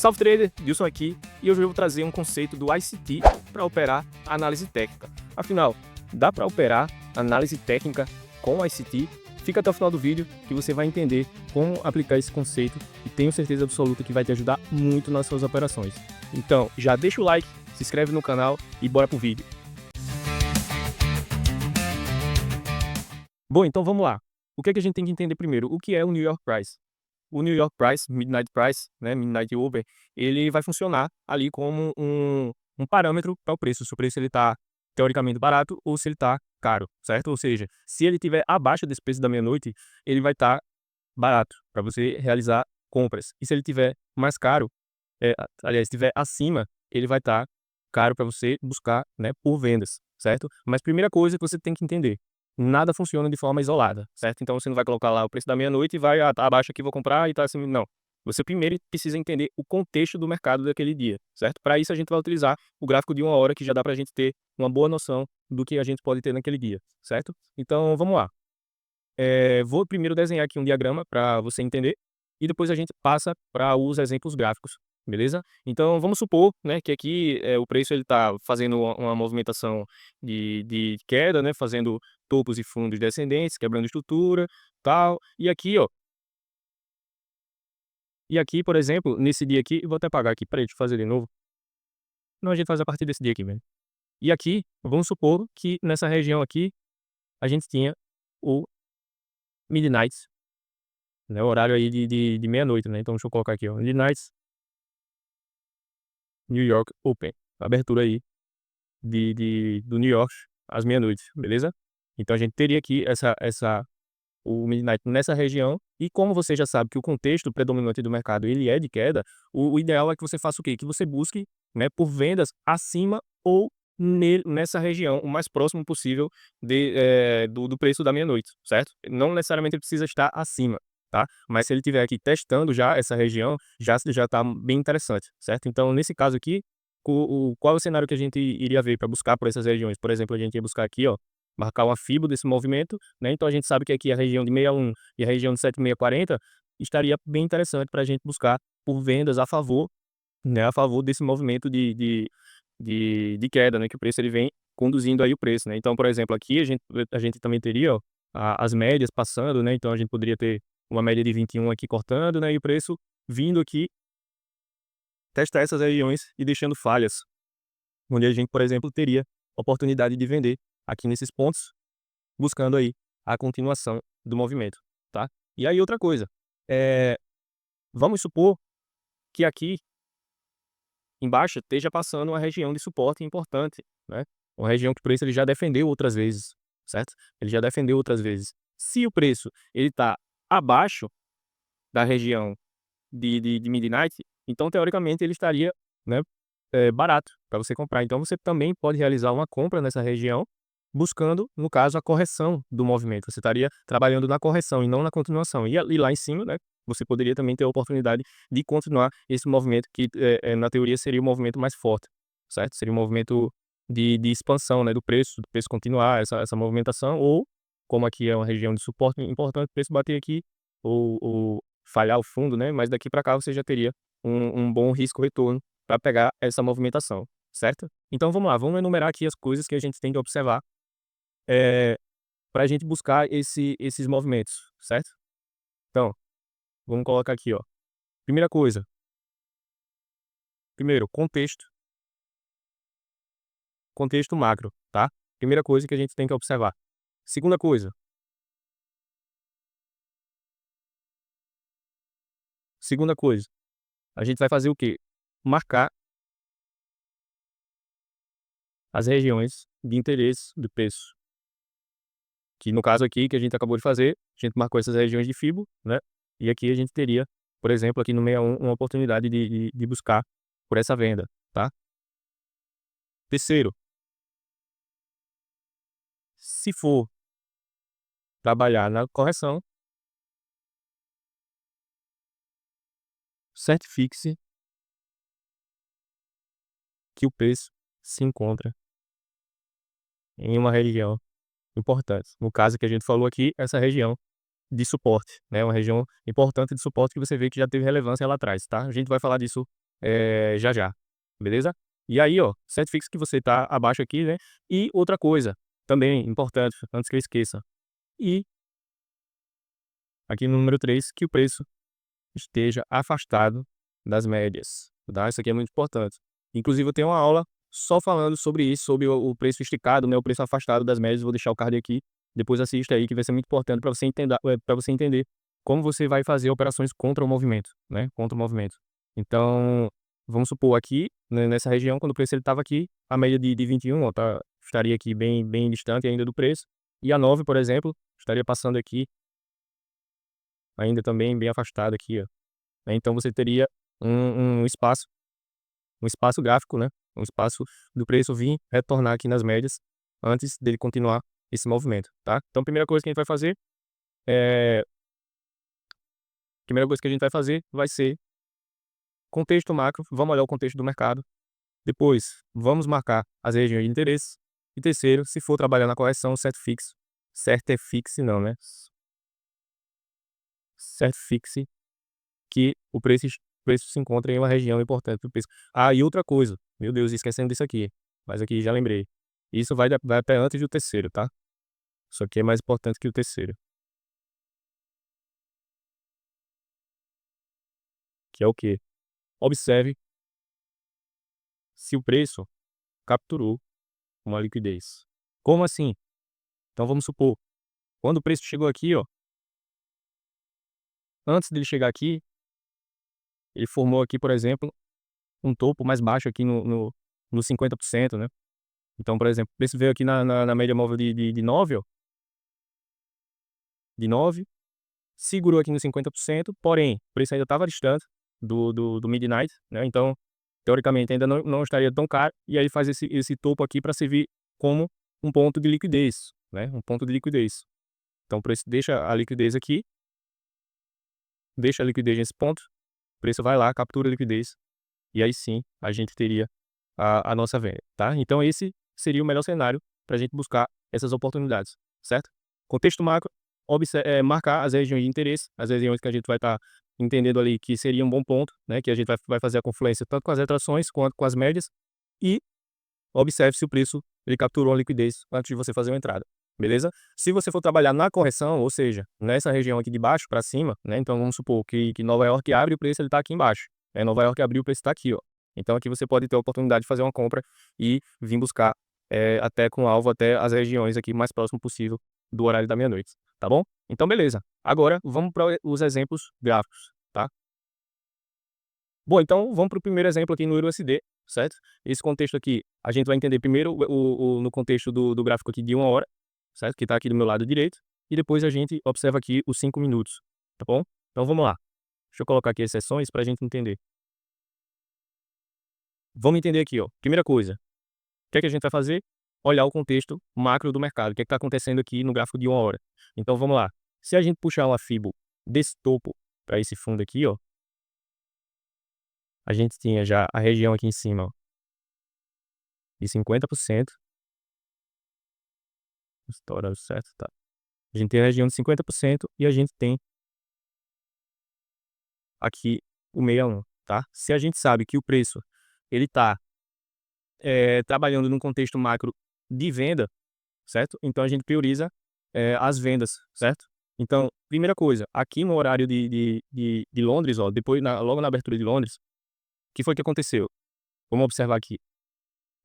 Salve Trader, Wilson aqui, e hoje eu vou trazer um conceito do ICT para operar a análise técnica. Afinal, dá para operar análise técnica com ICT? Fica até o final do vídeo que você vai entender como aplicar esse conceito e tenho certeza absoluta que vai te ajudar muito nas suas operações. Então, já deixa o like, se inscreve no canal e bora pro vídeo. Bom, então vamos lá. O que é que a gente tem que entender primeiro? O que é o New York Price? O New York Price, Midnight Price, né, Midnight Open, ele vai funcionar ali como um parâmetro para o preço. Se o preço está teoricamente barato ou se ele está caro, certo? Ou seja, se ele estiver abaixo desse preço da meia-noite, ele vai estar barato para você realizar compras. E se ele estiver mais caro, aliás, estiver acima, ele vai estar caro para você buscar, né, por vendas, certo? Mas primeira coisa que você tem que entender, nada funciona de forma isolada, certo? Então você não vai colocar lá o preço da meia-noite e vai, tá abaixo aqui, vou comprar e tá assim, não. Você primeiro precisa entender o contexto do mercado daquele dia, certo? Para isso a gente vai utilizar o gráfico de 1 hora, que já dá para a gente ter uma boa noção do que a gente pode ter naquele dia, certo? Então vamos lá. Vou primeiro desenhar aqui um diagrama para você entender e depois a gente passa para os exemplos gráficos, beleza? Então vamos supor, né, que aqui o preço ele está fazendo uma movimentação de queda, né, fazendo topos e fundos descendentes, quebrando estrutura, tal. E aqui, por exemplo, nesse dia aqui, eu vou até apagar aqui, peraí, deixa eu fazer de novo. Não, a gente faz a partir desse dia aqui, velho. E aqui, vamos supor que nessa região aqui, a gente tinha o Midnight, né, o horário aí de meia-noite, né? Então deixa eu colocar aqui, ó, Midnight New York Open, abertura aí do New York às meia-noite, beleza? Então a gente teria aqui o Midnight nessa região, e como você já sabe que o contexto predominante do mercado ele é de queda, o ideal é que você faça o quê? Que você busque, né, por vendas acima ou nessa região, o mais próximo possível do preço da meia-noite, certo? Não necessariamente ele precisa estar acima, tá? Mas se ele estiver aqui testando já essa região, já está bem interessante, certo? Então, nesse caso aqui, qual é o cenário que a gente iria ver para buscar por essas regiões? Por exemplo, a gente ia buscar aqui, ó, marcar uma FIBO desse movimento, né? Então a gente sabe que aqui a região de 61 e a região de 7640 estaria bem interessante para a gente buscar por vendas a favor, né? A favor desse movimento de queda, né? Que o preço ele vem conduzindo aí o preço, né? Então, por exemplo, aqui a gente também teria, ó, as médias passando, né? Então a gente poderia ter uma média de 21 aqui cortando, né? E o preço vindo aqui testar essas regiões e deixando falhas, onde a gente, por exemplo, teria oportunidade de vender aqui nesses pontos, buscando aí a continuação do movimento, tá? E aí outra coisa, vamos supor que aqui embaixo esteja passando uma região de suporte importante, né? Uma região que o preço ele já defendeu outras vezes, certo? Ele já defendeu outras vezes. Se o preço ele está abaixo da região de Midnight, então teoricamente ele estaria, né, barato para você comprar. Então você também pode realizar uma compra nessa região, buscando, no caso, a correção do movimento. Você estaria trabalhando na correção e não na continuação. E lá em cima, né, você poderia também ter a oportunidade de continuar esse movimento que, na teoria, seria o movimento mais forte, certo? Seria um movimento de expansão, né, do preço continuar essa movimentação, ou, como aqui é uma região de suporte importante, o preço bater aqui, ou falhar o fundo, né? Mas daqui para cá você já teria um bom risco-retorno para pegar essa movimentação, certo? Então vamos lá, vamos enumerar aqui as coisas que a gente tem que observar para a gente buscar esses movimentos, certo? Então, vamos colocar aqui, ó. Primeira coisa, primeiro, contexto macro, tá? Primeira coisa que a gente tem que observar. Segunda coisa, a gente vai fazer o quê? Marcar as regiões de interesse do preço, que no caso aqui que a gente acabou de fazer, a gente marcou essas regiões de FIBO, né? E aqui a gente teria, por exemplo, aqui no 61, uma oportunidade de buscar por essa venda, tá? Terceiro, se for trabalhar na correção, certifique-se que o preço se encontra em uma região importante. No caso que a gente falou aqui, essa região de suporte, né? Uma região importante de suporte que você vê que já teve relevância lá atrás, tá? A gente vai falar disso já já, beleza? E aí, ó, certifique que você tá abaixo aqui, né? E outra coisa, também importante, antes que eu esqueça. E aqui no número 3 que o preço esteja afastado das médias, tá? Isso aqui é muito importante. Inclusive, eu tenho uma aula só falando sobre isso, sobre o preço esticado, né? O preço afastado das médias. Vou deixar o card aqui. Depois assista aí, que vai ser muito importante para você entender como você vai fazer operações contra o movimento, né? Contra o movimento. Então, vamos supor aqui, né, nessa região, quando o preço ele estava aqui, a média de 21, ó, estaria aqui bem distante ainda do preço. E a 9, por exemplo, estaria passando aqui, ainda também bem afastada aqui, ó, né? Então você teria um espaço gráfico, né? Um espaço do preço vir retornar aqui nas médias antes dele continuar esse movimento, tá? Então, a primeira coisa que a gente vai fazer é, primeira coisa que a gente vai fazer vai ser contexto macro, vamos olhar o contexto do mercado. Depois, vamos marcar as regiões de interesse. E terceiro, se for trabalhar na correção, certifique-se não, né? Certifique-se que o preço se encontra em uma região importante do preço. Ah, e outra coisa, meu Deus, esquecendo disso aqui, mas aqui já lembrei. Isso vai até antes do terceiro, tá? Isso aqui é mais importante que o terceiro, que é o quê? Observe se o preço capturou uma liquidez. Como assim? Então vamos supor, quando o preço chegou aqui, ó, antes dele chegar aqui, ele formou aqui, por exemplo, um topo mais baixo aqui no 50%, né? Então, por exemplo, o preço veio aqui na média móvel de 9, ó, de 9, segurou aqui no 50%, porém, o preço ainda estava distante do midnight, né? Então, teoricamente, ainda não estaria tão caro, e aí faz esse topo aqui para servir como um ponto de liquidez, né? Um ponto de liquidez. Então, o preço deixa a liquidez aqui, deixa a liquidez nesse ponto, o preço vai lá, captura a liquidez, e aí sim a gente teria a nossa venda, tá? Então, esse seria o melhor cenário para a gente buscar essas oportunidades, certo? Contexto macro, marcar as regiões de interesse, as regiões que a gente vai estar entendendo ali que seria um bom ponto, né? Que a gente vai fazer a confluência tanto com as retrações quanto com as médias, e observe se o preço ele capturou a liquidez antes de você fazer uma entrada, beleza? Se você for trabalhar na correção, ou seja, nessa região aqui de baixo para cima, né? Então vamos supor que Nova York abre e o preço ele está aqui embaixo. Nova York abriu, o preço está aqui, ó. Então aqui você pode ter a oportunidade de fazer uma compra e vir buscar até com alvo até as regiões aqui mais próximo possível do horário da meia-noite, tá bom? Então beleza. Agora vamos para os exemplos gráficos, tá? Bom, então vamos para o primeiro exemplo aqui no EURUSD, certo? Esse contexto aqui, a gente vai entender primeiro no contexto do gráfico aqui de 1 hora, certo? Que está aqui do meu lado direito. E depois a gente observa aqui os 5 minutos, tá bom? Então vamos lá. Deixa eu colocar aqui as seções para a gente entender. Vamos entender aqui, ó. Primeira coisa, o que é que a gente vai fazer? Olhar o contexto macro do mercado. O que é que está acontecendo aqui no gráfico de 1 hora? Então vamos lá. Se a gente puxar uma FIBO desse topo para esse fundo aqui, ó, a gente tinha já a região aqui em cima, ó, de 50%. Estourando certo, tá. A gente tem a região de 50% e a gente tem aqui o 61, tá. Se a gente sabe que o preço ele tá, trabalhando num contexto macro de venda, certo, então a gente prioriza, as vendas, certo. Então, primeira coisa, aqui no horário de Londres, ó, depois logo na abertura de Londres, o que foi que aconteceu? Vamos observar aqui.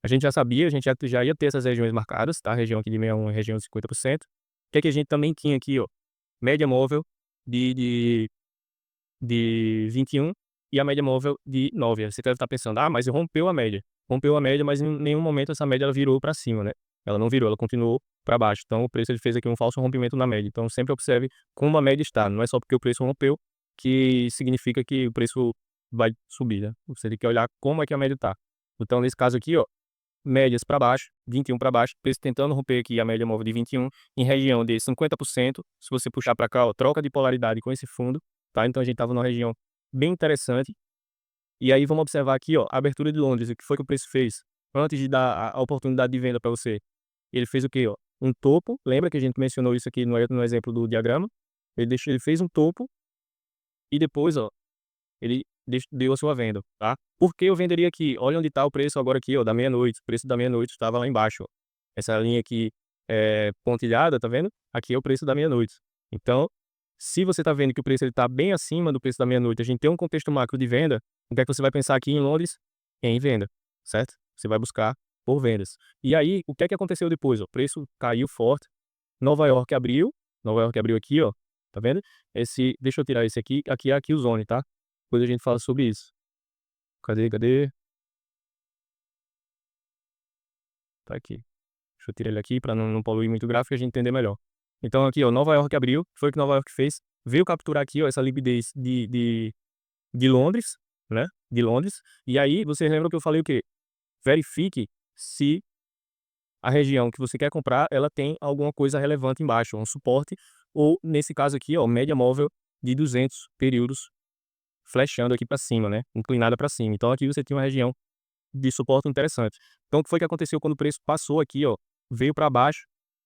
A gente já sabia, a gente já ia ter essas regiões marcadas, tá, a região aqui de 61 e região de 50%. O que é que a gente também tinha aqui, ó, média móvel de de de 21 e a média móvel de 9. Aí você deve estar pensando: "Ah, mas rompeu a média". Rompeu a média, mas em nenhum momento essa média ela virou para cima, né. Ela não virou, ela continuou para baixo. Então o preço ele fez aqui um falso rompimento na média. Então sempre observe como a média está. Não é só porque o preço rompeu que significa que o preço vai subir, né. Você tem que olhar como é que a média está. Então nesse caso aqui, ó, médias para baixo, 21 para baixo, preço tentando romper aqui a média móvel de 21 em região de 50%. Se você puxar para cá, ó, troca de polaridade com esse fundo, tá? Então a gente estava numa região bem interessante. E aí vamos observar aqui, ó, a abertura de Londres, o que foi que o preço fez antes de dar a oportunidade de venda para você. Ele fez o quê, ó? Um topo, lembra que a gente mencionou isso aqui no exemplo do diagrama? Ele fez um topo e depois, ó, ele deu a sua venda, tá? Por que eu venderia aqui? Olha onde está o preço agora aqui, ó, da meia-noite. O preço da meia-noite estava lá embaixo, ó. Essa linha aqui pontilhada, tá vendo? Aqui é o preço da meia-noite. Então, se você está vendo que o preço está bem acima do preço da meia-noite, a gente tem um contexto macro de venda, o que é que você vai pensar aqui em Londres? Em venda, certo? Você vai buscar por vendas. E aí, o que é que aconteceu depois? Ó? O preço caiu forte. Nova York abriu aqui, ó, tá vendo? Deixa eu tirar esse aqui é a Killzone, tá? Depois a gente fala sobre isso. Cadê? Tá aqui. Deixa eu tirar ele aqui para não poluir muito o gráfico e a gente entender melhor. Então aqui, ó, Nova York abriu, foi o que Nova York fez, veio capturar aqui, ó, essa liquidez de Londres, né? De Londres. E aí, vocês lembram que eu falei o quê? Verifique se a região que você quer comprar, ela tem alguma coisa relevante embaixo, um suporte, ou nesse caso aqui, ó, média móvel de 200 períodos, flechando aqui para cima, né? Inclinada para cima. Então aqui você tinha uma região de suporte interessante. Então o que foi que aconteceu quando o preço passou aqui, ó, veio para baixo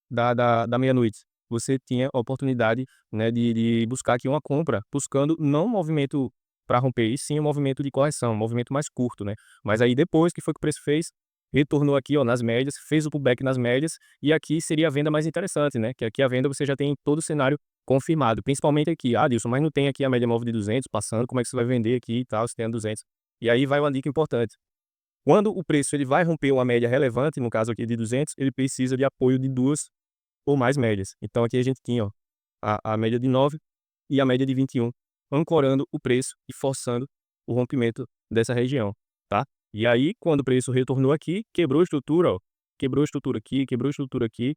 da meia-noite? Você tinha a oportunidade, né, de buscar aqui uma compra, buscando não um movimento para romper, e sim um movimento de correção, um movimento mais curto, né? Mas aí depois que foi que o preço fez, retornou aqui, ó, nas médias, fez o pullback nas médias, e aqui seria a venda mais interessante, né? Que aqui a venda você já tem todo o cenário confirmado, principalmente aqui. Ah, Dilson, mas não tem aqui a média móvel de 200 passando, como é que você vai vender aqui e tal, se tem a 200? E aí vai uma dica importante. Quando o preço ele vai romper uma média relevante, no caso aqui de 200, ele precisa de apoio de 2 ou mais médias. Então aqui a gente tinha, ó, a média de 9 e a média de 21, ancorando o preço e forçando o rompimento dessa região, tá? E aí, quando o preço retornou aqui, quebrou a estrutura, ó, quebrou a estrutura aqui, quebrou a estrutura aqui,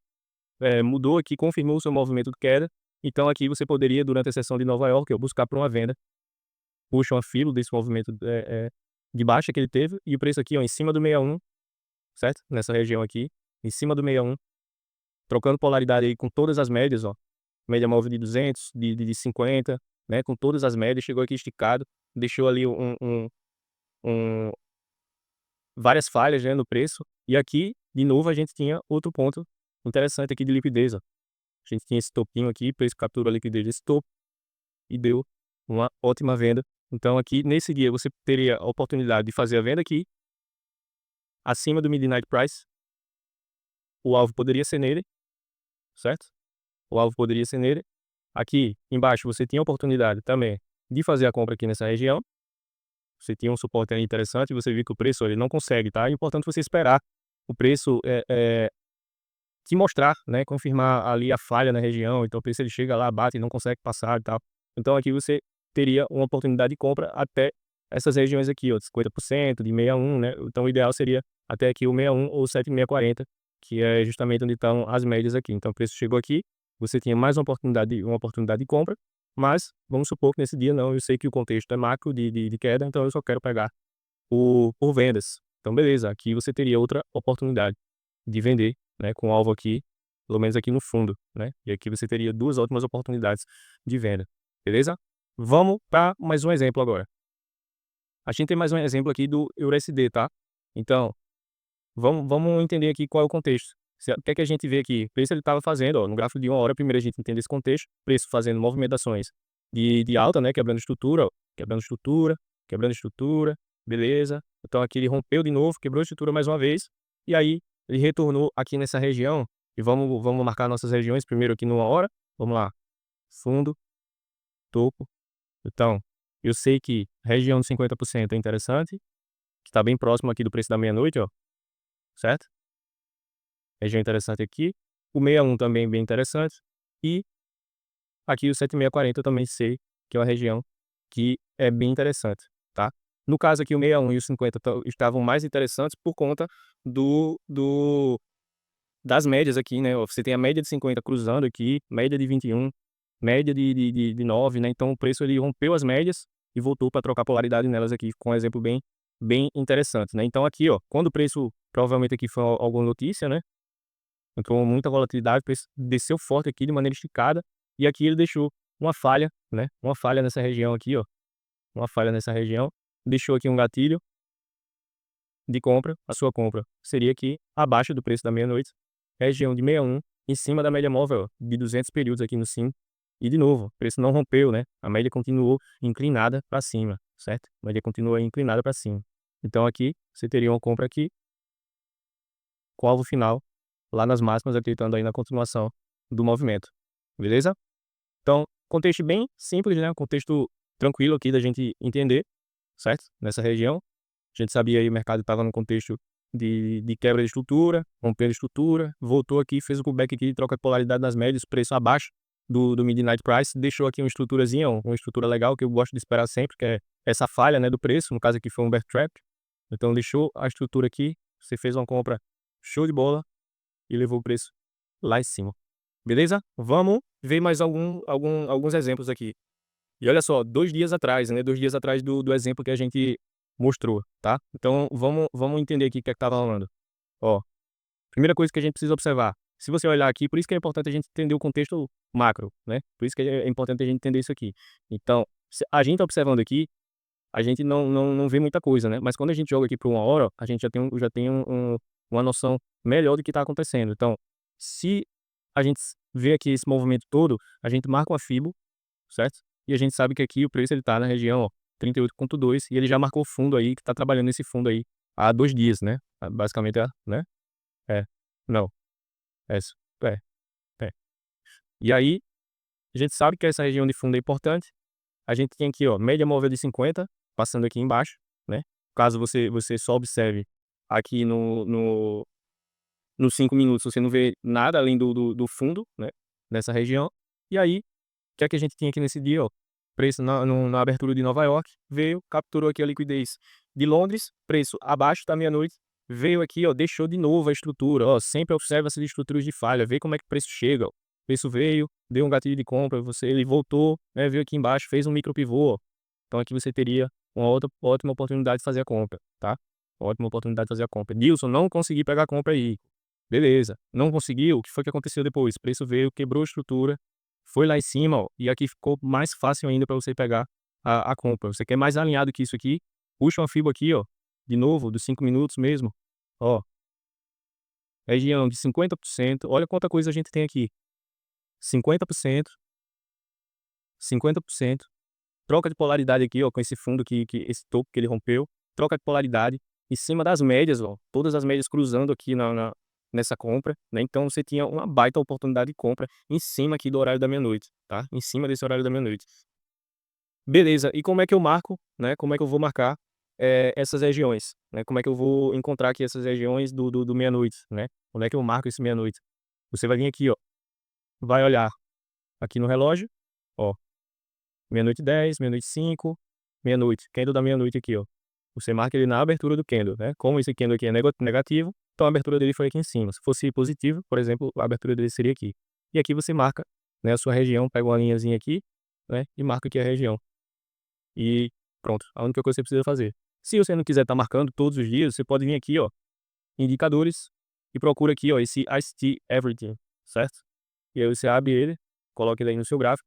mudou aqui, confirmou o seu movimento de queda. Então aqui você poderia, durante a sessão de Nova York, ó, buscar para uma venda, puxa uma fila desse movimento de baixa que ele teve, e o preço aqui, ó, em cima do 61, certo? Nessa região aqui, em cima do 61, trocando polaridade aí com todas as médias, ó, média móvel de 200, de 50, né, com todas as médias, chegou aqui esticado, deixou ali um várias falhas, né, no preço, e aqui, de novo, a gente tinha outro ponto interessante aqui de liquidez, ó. A gente tinha esse topinho aqui, o preço capturou a liquidez desse topo e deu uma ótima venda. Então aqui, nesse dia, você teria a oportunidade de fazer a venda aqui, acima do Midnight Price, o alvo poderia ser nele, certo? O alvo poderia ser nele. Aqui embaixo você tinha a oportunidade também de fazer a compra aqui nessa região. Você tinha um suporte aí interessante e você viu que o preço ele não consegue, tá? É importante você esperar o preço te mostrar, né? Confirmar ali a falha na região. Então o preço ele chega lá, bate e não consegue passar e tal. Então aqui você teria uma oportunidade de compra até essas regiões aqui, ó, de 50%, de 61, né? Então o ideal seria até aqui o 61 ou 7640, que é justamente onde estão as médias aqui. Então o preço chegou aqui, você tinha mais uma oportunidade de compra, mas vamos supor que nesse dia não, eu sei que o contexto é macro de queda, então eu só quero pegar por vendas. Então beleza, aqui você teria outra oportunidade de vender, né, com alvo aqui, pelo menos aqui no fundo, né? E aqui você teria duas ótimas oportunidades de venda, beleza? Vamos para mais um exemplo agora. A gente tem mais um exemplo aqui do EURUSD, tá? Então, vamos entender aqui qual é o contexto. O que é que a gente vê aqui? O preço ele estava fazendo, ó, no gráfico de 1 hora, primeiro a gente entende esse contexto, preço fazendo movimentações de alta, né, quebrando estrutura, ó, quebrando estrutura, beleza. Então aqui ele rompeu de novo, quebrou a estrutura mais uma vez, e aí ele retornou aqui nessa região, e vamos marcar nossas regiões primeiro aqui numa hora, vamos lá, fundo, topo. Então, eu sei que a região de 50% é interessante, que está bem próximo aqui do preço da meia-noite, ó, certo? Região interessante aqui. O 61 também bem interessante. E aqui o 7640 eu também sei que é uma região que é bem interessante, tá? No caso aqui o 61 e o 50 estavam mais interessantes por conta das médias aqui, né? Você tem a média de 50 cruzando aqui, média de 21, média de 9, né? Então o preço ele rompeu as médias e voltou para trocar polaridade nelas aqui, com um exemplo bem interessante, né? Então aqui, ó, quando o preço, provavelmente aqui foi alguma notícia, né? Então muita volatilidade, o preço desceu forte aqui de maneira esticada, e aqui ele deixou uma falha, né? Uma falha nessa região aqui, ó. Uma falha nessa região, deixou aqui um gatilho de compra. A sua compra seria aqui abaixo do preço da meia-noite, região de 61, em cima da média móvel, ó, de 200 períodos aqui no sim. E de novo, o preço não rompeu, né? A média continuou inclinada para cima. certo? A média continua inclinada para cima. Então aqui, você teria uma compra aqui, com o alvo final lá nas máximas, acreditando aí na continuação do movimento, beleza? Então, contexto bem simples, né? Um contexto tranquilo aqui da gente entender, certo? Nessa região. A gente sabia aí o mercado estava num contexto de quebra de estrutura, rompendo estrutura, voltou aqui, fez o pullback aqui, troca de polaridade nas médias, preço abaixo do Midnight Price, deixou aqui uma estruturazinha, uma estrutura legal que eu gosto de esperar sempre, que é essa falha, né, do preço, no caso aqui foi um bear trap. Então deixou a estrutura aqui, você fez uma compra show de bola e levou o preço lá em cima. Beleza? Vamos ver mais alguns exemplos aqui. E olha só, 2 dias atrás, né, 2 dias atrás do exemplo que a gente mostrou, tá? Então vamos entender aqui o que é que estava rolando. Ó, primeira coisa que a gente precisa observar, se você olhar aqui, por isso que é importante a gente entender o contexto macro, né? Por isso que é importante a gente entender isso aqui. Então, se a gente observando aqui, a gente não vê muita coisa, né? Mas quando a gente joga aqui para 1 hora, a gente já tem uma noção melhor do que está acontecendo. Então, se a gente vê aqui esse movimento todo, a gente marca uma fibo, certo? E a gente sabe que aqui o preço ele tá na região, ó, 38,2 e ele já marcou fundo aí, que tá trabalhando nesse fundo aí há 2 dias, né? Basicamente, né? É. Não. É isso. É. É. E aí, a gente sabe que essa região de fundo é importante. A gente tem aqui, ó, média móvel de 50, passando aqui embaixo, né? Caso você só observe aqui nos 5 minutos, você não vê nada além do fundo, né? Nessa região. E aí, o que é que a gente tinha aqui nesse dia, ó? Preço na abertura de Nova York, veio, capturou aqui a liquidez de Londres, preço abaixo da meia-noite, veio aqui, ó, deixou de novo a estrutura, ó, sempre observa essas estruturas de falha, vê como é que o preço chega, ó. O preço veio, deu um gatilho de compra, ele voltou, né, veio aqui embaixo, fez um micro pivô, ó. Então aqui você teria uma outra ótima oportunidade de fazer a compra, tá? Ótima oportunidade de fazer a compra. Nilson, não consegui pegar a compra aí. Beleza, não conseguiu, o que foi que aconteceu depois? O preço veio, quebrou a estrutura, foi lá em cima, ó, e aqui ficou mais fácil ainda para você pegar a compra. Você quer mais alinhado que isso aqui? Puxa uma fibra aqui, ó, de novo, dos 5 minutos mesmo, ó, região de 50%, olha quanta coisa a gente tem aqui, 50%, 50%, troca de polaridade aqui, ó, com esse fundo que esse topo que ele rompeu, troca de polaridade em cima das médias, ó, todas as médias cruzando aqui nessa compra, né? Então você tinha uma baita oportunidade de compra em cima aqui do horário da meia-noite, tá? Em cima desse horário da meia-noite. Beleza, e como é que eu marco, né? Como é que eu vou marcar essas regiões, né? Como é que eu vou encontrar aqui essas regiões do meia-noite, né? Onde é que eu marco esse meia-noite? Você vai vir aqui, ó, vai olhar aqui no relógio, ó, meia-noite 10, meia-noite 5, meia-noite, candle da meia-noite aqui, ó. Você marca ele na abertura do candle, né? Como esse candle aqui é negativo, então a abertura dele foi aqui em cima. Se fosse positivo, por exemplo, a abertura dele seria aqui. E aqui você marca, né, a sua região, pega uma linhazinha aqui, né, e marca aqui a região. E pronto, a única coisa que você precisa fazer. Se você não quiser estar marcando todos os dias, você pode vir aqui, ó, indicadores, e procura aqui, ó, esse ICT Everything, certo? E aí você abre ele, coloca ele aí no seu gráfico,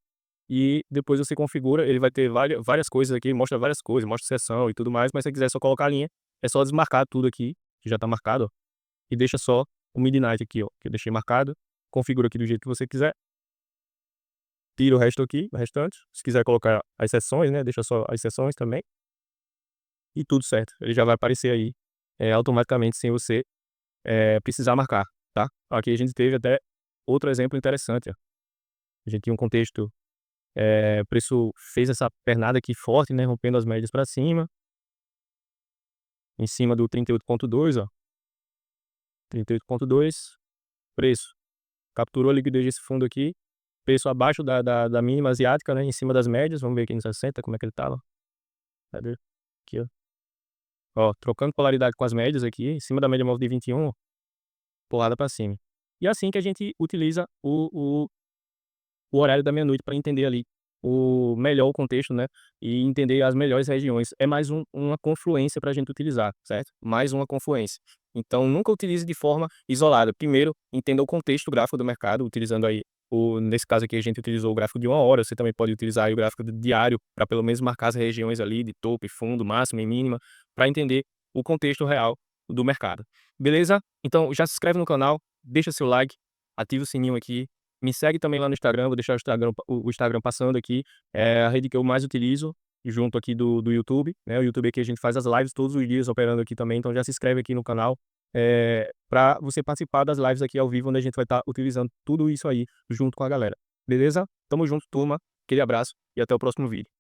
e depois você configura, ele vai ter várias coisas aqui, mostra várias coisas, mostra seção e tudo mais, mas se você quiser só colocar a linha, é só desmarcar tudo aqui, que já tá marcado, ó, e deixa só o Midnight aqui, ó, que eu deixei marcado, configura aqui do jeito que você quiser, tira o resto aqui, o restante, se quiser colocar as seções, né, deixa só as seções também, e tudo certo, ele já vai aparecer aí, automaticamente sem você, precisar marcar, tá? Aqui a gente teve até outro exemplo interessante, ó. A gente tinha um contexto, o preço fez essa pernada aqui forte, né, rompendo as médias para cima, em cima do 38,2, ó, 38,2, preço capturou a liquidez desse fundo aqui, preço abaixo da mínima asiática, né, em cima das médias, vamos ver aqui no 60 como é que ele estava, cadê? Aqui, ó. Ó, trocando polaridade com as médias aqui, em cima da média móvel de 21, ó, porrada para cima. E é assim que a gente utiliza o horário da meia-noite para entender ali o contexto, né, e entender as melhores regiões. É mais uma confluência para a gente utilizar, certo? Mais uma confluência. Então, nunca utilize de forma isolada. Primeiro, entenda o contexto gráfico do mercado, utilizando aí, nesse caso aqui a gente utilizou o gráfico de 1 hora, você também pode utilizar aí o gráfico diário, para pelo menos marcar as regiões ali de topo e fundo, máxima e mínima, para entender o contexto real do mercado. Beleza? Então, já se inscreve no canal, deixa seu like, ativa o sininho aqui, me segue também lá no Instagram, vou deixar o Instagram passando aqui, é a rede que eu mais utilizo, junto aqui do YouTube, né, o YouTube aqui a gente faz as lives todos os dias operando aqui também, então já se inscreve aqui no canal, pra você participar das lives aqui ao vivo, onde a gente vai estar utilizando tudo isso aí junto com a galera, beleza? Tamo junto, turma, aquele abraço e até o próximo vídeo.